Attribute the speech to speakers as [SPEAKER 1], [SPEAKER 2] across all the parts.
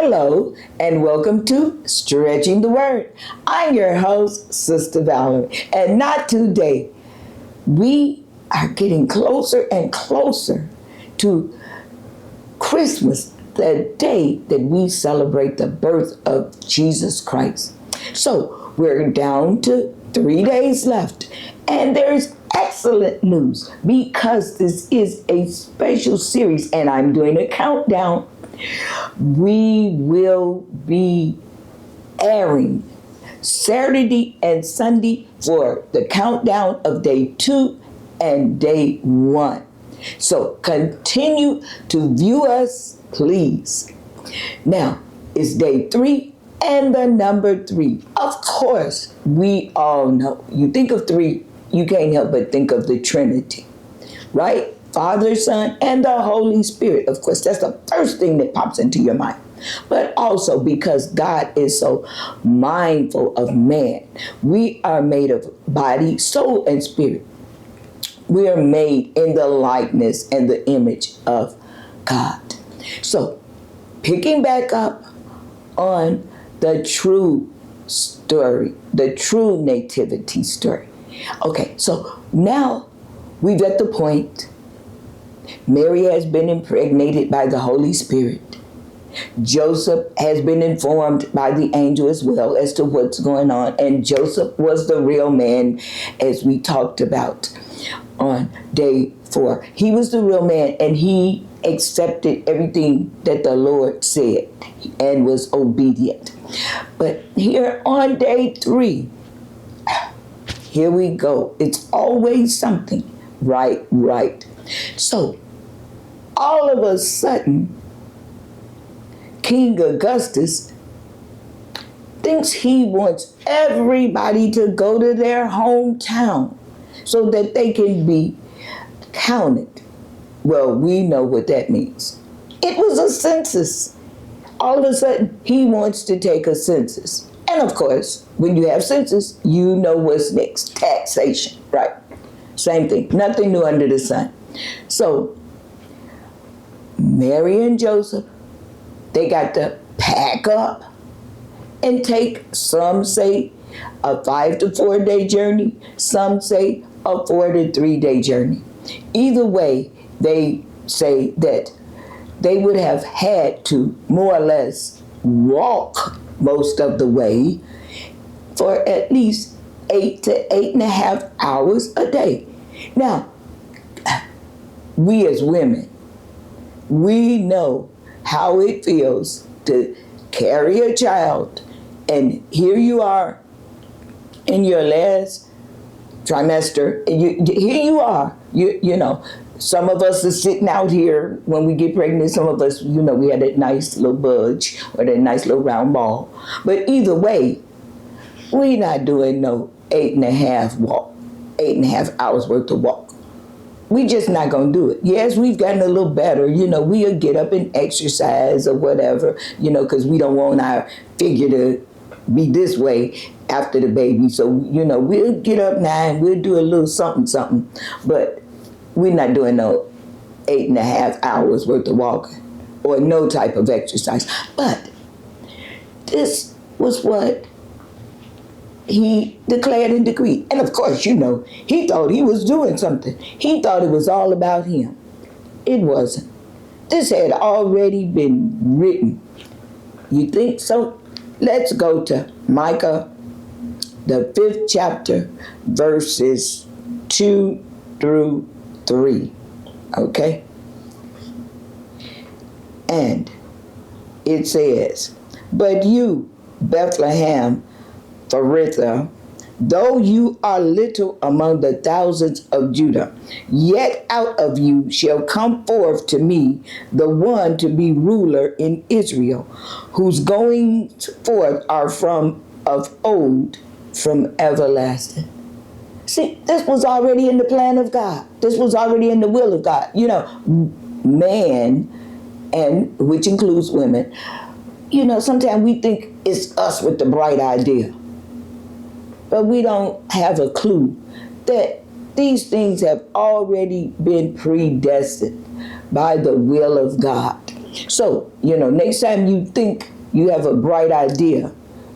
[SPEAKER 1] Hello and welcome to Stretching the Word. I'm your host, Sister Valerie, and not today. We are getting closer and closer to Christmas, the day that we celebrate the birth of Jesus Christ. So we're down to 3 days left, and there's excellent news because this is a special series and I'm doing a countdown. We will be airing Saturday and Sunday for the countdown of day 2 and day 1. So continue to view us, please. Now, it's day 3 and the number 3. Of course, we all know. You think of 3, you can't help but think of the Trinity, right? Father, Son, and the Holy Spirit. Of course, that's the first thing that pops into your mind. But also because God is so mindful of man. We are made of body, soul, and spirit. We are made in the likeness and the image of God. So, picking back up on the true story, the true nativity story. Okay, so now we've at the point Mary has been impregnated by the Holy Spirit. Joseph has been informed by the angel as well as to what's going on. And Joseph was the real man, as we talked about on day 4. He was the real man, and he accepted everything that the Lord said and was obedient. But here on day 3, here we go. It's always something. Right. So, all of a sudden, King Augustus thinks he wants everybody to go to their hometown so that they can be counted. Well, we know what that means. It was a census. All of a sudden, he wants to take a census. And of course, when you have census, you know what's next. Taxation, right? Same thing. Nothing new under the sun. So, Mary and Joseph, they got to pack up and take, some say, a 5 to 4 day journey. Some say a 4 to 3 day journey. Either way, they say that they would have had to more or less walk most of the way for at least 8 to 8.5 hours a day. Now, we as women, we know how it feels to carry a child, and here you are in your last trimester, and here you are, you know, some of us are sitting out here when we get pregnant. Some of us, you know, we had that nice little budge or that nice little round ball. But either way, we not doing no 8.5 hours worth of walk. We just not going to do it. Yes, we've gotten a little better. You know, we'll get up and exercise or whatever, you know, because we don't want our figure to be this way after the baby. So, you know, we'll get up now and we'll do a little something. But we're not doing no 8.5 hours worth of walking or no type of exercise. But this was what he declared and decreed. And of course, you know, he thought he was doing something. He thought it was all about him. It wasn't. This had already been written. You think so? Let's go to Micah, the 5th chapter, verses 2 through 3. Okay? And it says, "But you, Bethlehem, Ephrathah, though you are little among the thousands of Judah, yet out of you shall come forth to me the one to be ruler in Israel, whose goings forth are from of old, from everlasting." See, this was already in the plan of God. This was already in the will of God. You know, man, and which includes women, you know, sometimes we think it's us with the bright idea. But we don't have a clue that these things have already been predestined by the will of God. So, next time you think you have a bright idea,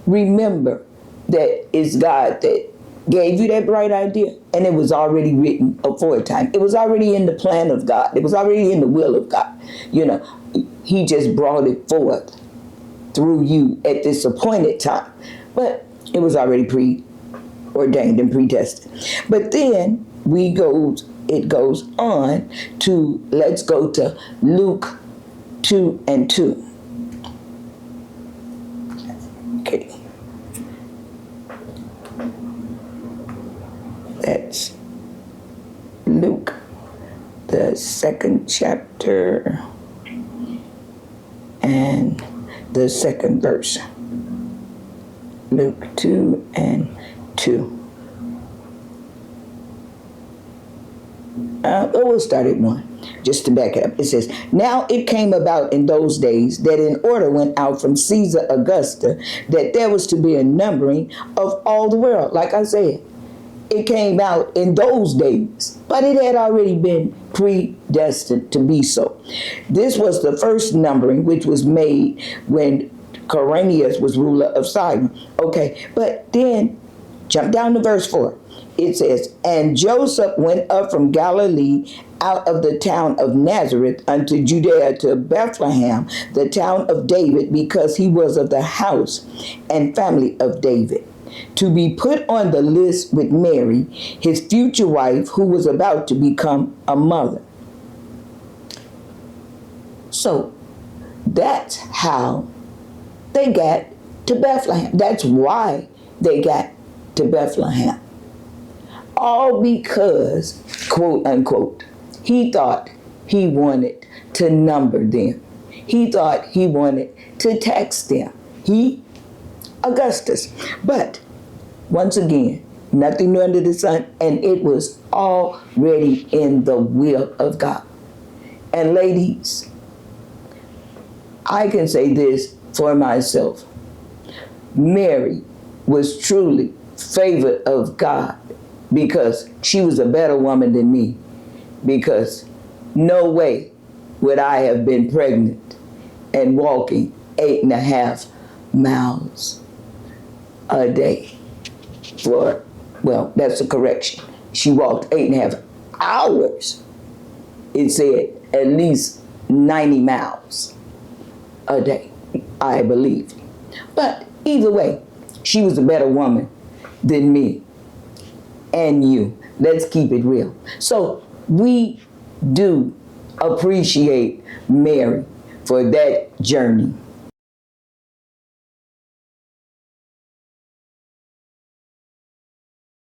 [SPEAKER 1] remember that it's God that gave you that bright idea, and it was already written aforetime. It was already in the plan of God. It was already in the will of God. He just brought it forth through you at this appointed time. But it was already preordained and predestined. But then it goes on to, let's go to Luke 2:2. Okay. That's Luke, the 2nd chapter and the 2nd verse. Luke 2:2. We'll start at 1, just to back it up. It says, "Now it came about in those days that an order went out from Caesar Augusta that there was to be a numbering of all the world." Like I said, it came out in those days, but it had already been predestined to be so. This was the first numbering, which was made when Quirinius was ruler of Sidon. Okay, but then jump down to verse 4. It says, "And Joseph went up from Galilee out of the town of Nazareth unto Judea to Bethlehem, the town of David, because he was of the house and family of David, to be put on the list with Mary, his future wife, who was about to become a mother." So that's how they got to Bethlehem. That's why they got to Bethlehem. All because, quote unquote, he thought he wanted to number them. He thought he wanted to tax them. Augustus. But once again, nothing new under the sun, and it was already in the will of God. And ladies, I can say this for myself. Mary was truly favored of God because she was a better woman than me. Because no way would I have been pregnant and walking 8.5 miles a day. That's a correction. She walked 8.5 hours. It said at least 90 miles a day, I believe. But either way, she was a better woman than me and you. Let's keep it real. So we do appreciate Mary for that journey.